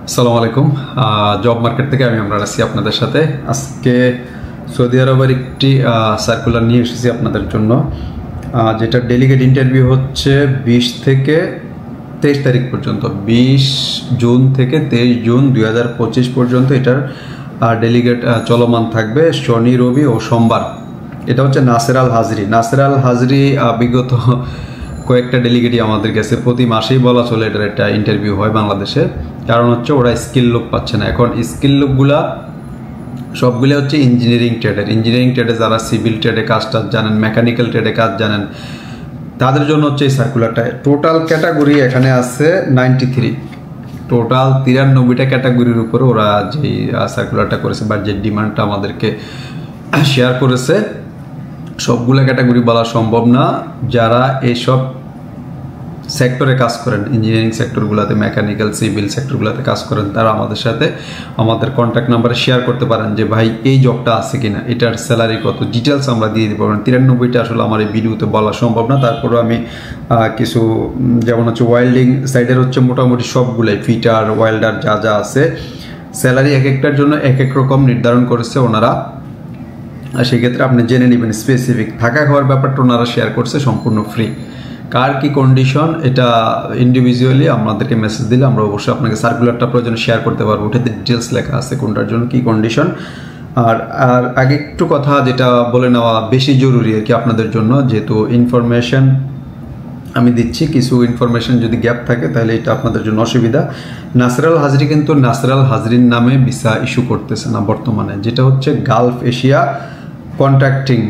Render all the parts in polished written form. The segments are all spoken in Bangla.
আসসালামু আলাইকুম। জব মার্কেট থেকে আমি আমরা আছি আপনাদের সাথে। আজকে সৌদি আরবের একটি সার্কুলার নিয়ে এসেছি আপনাদের জন্য, যেটা ডেলিগেট ইন্টারভিউ হচ্ছে 20 থেকে 23 তারিখ পর্যন্ত, 20 জুন থেকে 23 জুন 2025 পর্যন্ত এটার ডেলিগেট চলমান থাকবে শনি, রবি ও সোমবার। এটা হচ্ছে নাসের আল হাজরি। বিগত কয়েকটা ডেলিগেটই আমাদের কাছে প্রতি মাসেই বলা চলে এটার একটা ইন্টারভিউ হয় বাংলাদেশে। কারণ হচ্ছে ওরা স্কিল লোক পাচ্ছে না। এখন স্কিল লোকগুলা সবগুলো হচ্ছে ইঞ্জিনিয়ারিং ট্রেডে যারা সিভিল ট্রেডে কাজটা জানেন, মেকানিক্যাল ট্রেডে কাজ জানেন, তাদের জন্য হচ্ছে এই সার্কুলারটা। টোটাল ক্যাটাগরি এখানে আছে 93, টোটাল 93টা ক্যাটাগরির উপরে ওরা যেই সার্কুলারটা করেছে বা যে ডিমান্ডটা আমাদেরকে শেয়ার করেছে, সবগুলো ক্যাটাগরি বলা সম্ভব না। যারা এইসব সেক্টরে কাজ করেন, ইঞ্জিনিয়ারিং সেক্টরগুলোতে, মেকানিক্যাল সিভিল সেক্টরগুলোতে কাজ করেন, তারা আমাদের সাথে আমাদের কন্ট্যাক্ট নাম্বারে শেয়ার করতে পারেন যে ভাই এই জবটা আছে কিনা, এটার স্যালারি কত, ডিটেলস আমরা দিয়ে দিতে পারবেন। 93টা আসলে আমার এই ভিডিওতে বলা সম্ভব না। তারপরে আমি কিছু, যেমন হচ্ছে ওয়েল্ডিং সাইডের হচ্ছে মোটামুটি সবগুলোই, ফিটার, ওয়েল্ডার যা যা আছে, স্যালারি এক একটার জন্য এক এক রকম নির্ধারণ করেছে ওনারা। আর সেক্ষেত্রে আপনি জেনে নেবেন স্পেসিফিক। থাকা খাওয়ার ব্যাপারটা ওনারা শেয়ার করছে সম্পূর্ণ ফ্রি। কার কি কন্ডিশন এটা ইন্ডিভিজুয়ালি আমাদেরকে মেসেজ দিলে আমরা অবশ্যই আপনাকে সার্কুলারটা প্রয়োজনে শেয়ার করতে পারবো। ওটাতে ডিটেলস লেখা আছে কোনটার জন্য কি কন্ডিশন। আর আগে একটু কথা যেটা বলে নেওয়া বেশি জরুরি আর কি আপনাদের জন্য, যেহেতু ইনফরমেশন আমি দিচ্ছি, কিছু ইনফরমেশন যদি গ্যাপ থাকে তাহলে এটা আপনাদের জন্য অসুবিধা। নাসের আল হাজরি কিন্তু নাসের আল হাজরির নামে ভিসা ইস্যু করতেছে না বর্তমানে, যেটা হচ্ছে Gulf Asia contracting.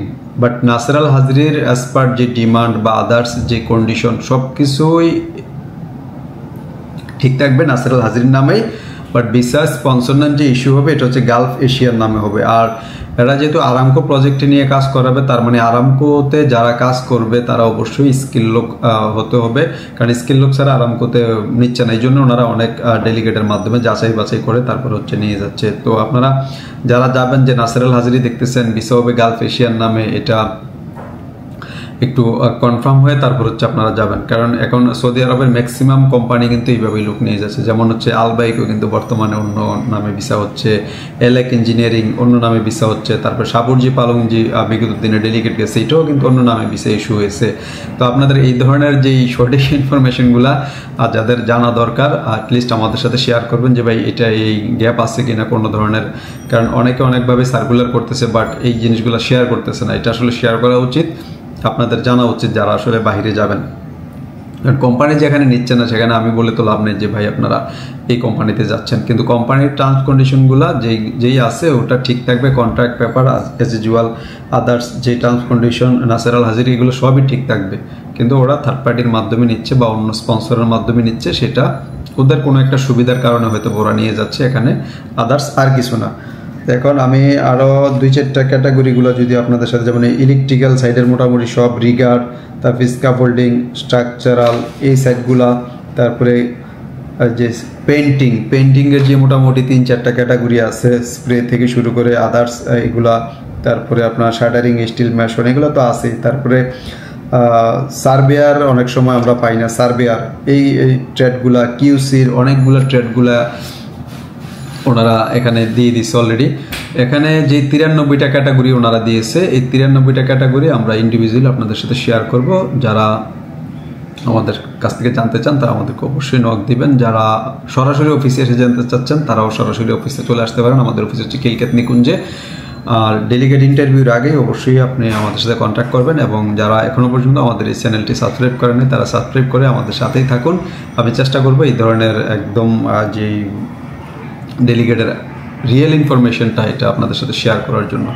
But Nasser Al হাজরির অ্যাজ পার যে ডিমান্ড বা আদার্স যে কন্ডিশন সব কিছুই ঠিক থাকবে নাসের আল হাজরির নামেই। বাট ভিসা স্পন্সর নাম যে ইস্যু হবে এটা হচ্ছে গালফ এশিয়ার নামে হবে। আর এরা যেহেতু আরামকো প্রজেক্টে নিয়ে কাজ করাবে, তার মানে আরামকোতে যারা কাজ করবে তারা অবশ্যই স্কিল লোক হতে হবে, কারণ স্কিল লোক ছাড়া আরামকোতে নিচ্ছে না। এই জন্য ওনারা অনেক ডেলিগেটের মাধ্যমে যাচাই বাছাই করে তারপর হচ্ছে নিয়ে যাচ্ছে। তো আপনারা যারা যাবেন, যে নাসের আল হাজরি দেখতেছেন ভিসা হবে গালফ এশিয়ার নামে, এটা একটু কনফার্ম হয়ে তারপর হচ্ছে আপনারা যাবেন। কারণ এখন সৌদি আরবের ম্যাক্সিমাম কোম্পানি কিন্তু এইভাবেই লোক নিয়ে যাচ্ছে। যেমন হচ্ছে আলবাইকও কিন্তু বর্তমানে অন্য নামে ভিসা হচ্ছে, এলেক ইঞ্জিনিয়ারিং অন্য নামে ভিসা হচ্ছে, তারপর সাবুরজি পালংজি বিগত দিনে ডেলিগেট গেছে, এটাও কিন্তু অন্য নামে ভিসা ইস্যু হয়েছে। তো আপনাদের এই ধরনের যেই সঠিক ইনফরমেশনগুলা যাদের জানা দরকার, অ্যাটলিস্ট আমাদের সাথে শেয়ার করবেন যে ভাই এটা এই গ্যাপ আছে কিনা কোনো ধরনের। কারণ অনেকে অনেকভাবে সার্কুলার করতেছে বাট এই জিনিসগুলো শেয়ার করতেছে না। এটা আসলে শেয়ার করা উচিত, আপনাদের জানা উচিত যারা আসলে বাইরে যাবেন। কোম্পানি যেখানে নিচ্ছে না সেখানে আমি বলে তো লাভ নেই যে ভাই আপনারা এই কোম্পানিতে যাচ্ছেন, কিন্তু কোম্পানির টার্মস কন্ডিশনগুলো যেই আছে ওটা ঠিক থাকবে। Contract paper as usual, others যে টার্মস কন্ডিশন নাসের আল হাজরি, এগুলো সবই ঠিক থাকবে। কিন্তু ওরা থার্ড পার্টির মাধ্যমে নিচ্ছে বা অন্য স্পন্সরের মাধ্যমে নিচ্ছে, সেটা ওদের কোনো একটা সুবিধার কারণে হয়তো ওরা নিয়ে যাচ্ছে এখানে, আদার্স আর কিছু না। এখন আমি আরও 2-4টা ক্যাটাগরিগুলো যদি আপনাদের সাথে, যেমন ইলেকট্রিক্যাল সাইডের মোটামুটি সব, রিগার্ড, তারপরে স্ক্যাফোল্ডিং, স্ট্রাকচারাল এই সাইডগুলা, তারপরে যে পেন্টিংয়ের যে মোটামুটি 3-4টা ক্যাটাগরি আছে, স্প্রে থেকে শুরু করে আদার্স এগুলা, তারপরে আপনার শাটারিং, স্টিল মেশন, এগুলো তো আছেই। তারপরে সার্ভেয়ার অনেক সময় আমরা পাই না, সার্ভেয়ার এই ট্রেডগুলা, কিউসির অনেকগুলো ট্রেডগুলা ওনারা এখানে দিয়ে দিচ্ছে অলরেডি। এখানে যে 93টা ক্যাটাগরি ওনারা দিয়েছে, এই 93টা ক্যাটাগরি আমরা ইন্ডিভিজুয়ালি আপনাদের সাথে শেয়ার করব। যারা আমাদের কাছ থেকে জানতে চান তারা আমাদেরকে অবশ্যই নক দিবেন। যারা সরাসরি অফিসে এসে জানতে চাচ্ছেন তারাও সরাসরি অফিসে চলে আসতে পারেন। আমাদের অফিস হচ্ছে খিলক্ষেত নিকুঞ্জে। আর ডেলিগেট ইন্টারভিউর আগেই অবশ্যই আপনি আমাদের সাথে কন্ট্যাক্ট করবেন, এবং যারা এখনও পর্যন্ত আমাদের এই চ্যানেলটি সাবস্ক্রাইব করেনি তারা সাবস্ক্রাইব করে আমাদের সাথেই থাকুন। আমি চেষ্টা করবো এই ধরনের একদম যেই ডেলিগেটের রিয়েল ইনফরমেশনটা এটা আপনাদের সাথে শেয়ার করার জন্য।